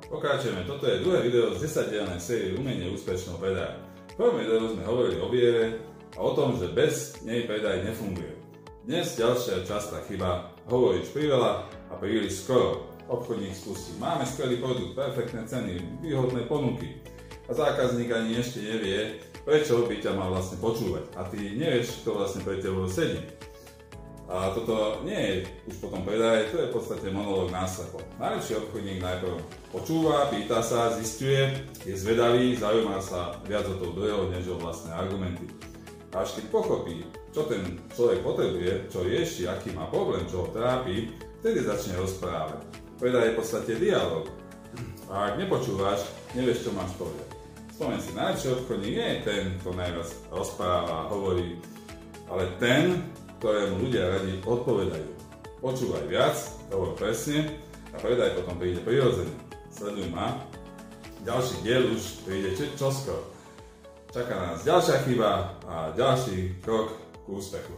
Pokračujeme, toto je druhé video z 10-dielnej série Umenie úspešného predaja. V prvom videu sme hovorili o viere a o tom, že bez nej predaj nefunguje. Dnes ďalšia častá chyba, hovoriť priveľa a príliš skoro. Obchodník spustí, máme skvelý produkt, perfektné ceny, výhodné ponuky a zákazník ani ešte nevie, prečo by ťa mal vlastne počúvať a ty nevieš, kto vlastne pre tebou sedí. A toto nie je už potom predaj, to je v podstate monológ náslepo. Najlepší obchodník najprv počúva, pýta sa, zisťuje, je zvedavý, zaujíma sa viac o toho druhého, než o vlastné argumenty. A až keď pochopí, čo ten človek potrebuje, čo rieši, aký má problém, čo ho trápi, vtedy začne rozprávať. Predaj je v podstate dialog. A ak nepočúvaš, nevieš, čo máš povedať. Spomeň si, najlepší obchodník nie je ten, kto najviac rozpráva, hovorí, ale ten, ktorému ľudia radi odpovedajú. Počúvaj viac, hovor presne a predaj potom príde prirodzene. Sleduj ma. Ďalší diel už príde čoskoro. Čaká nás ďalšia chyba a ďalší krok k úspechu.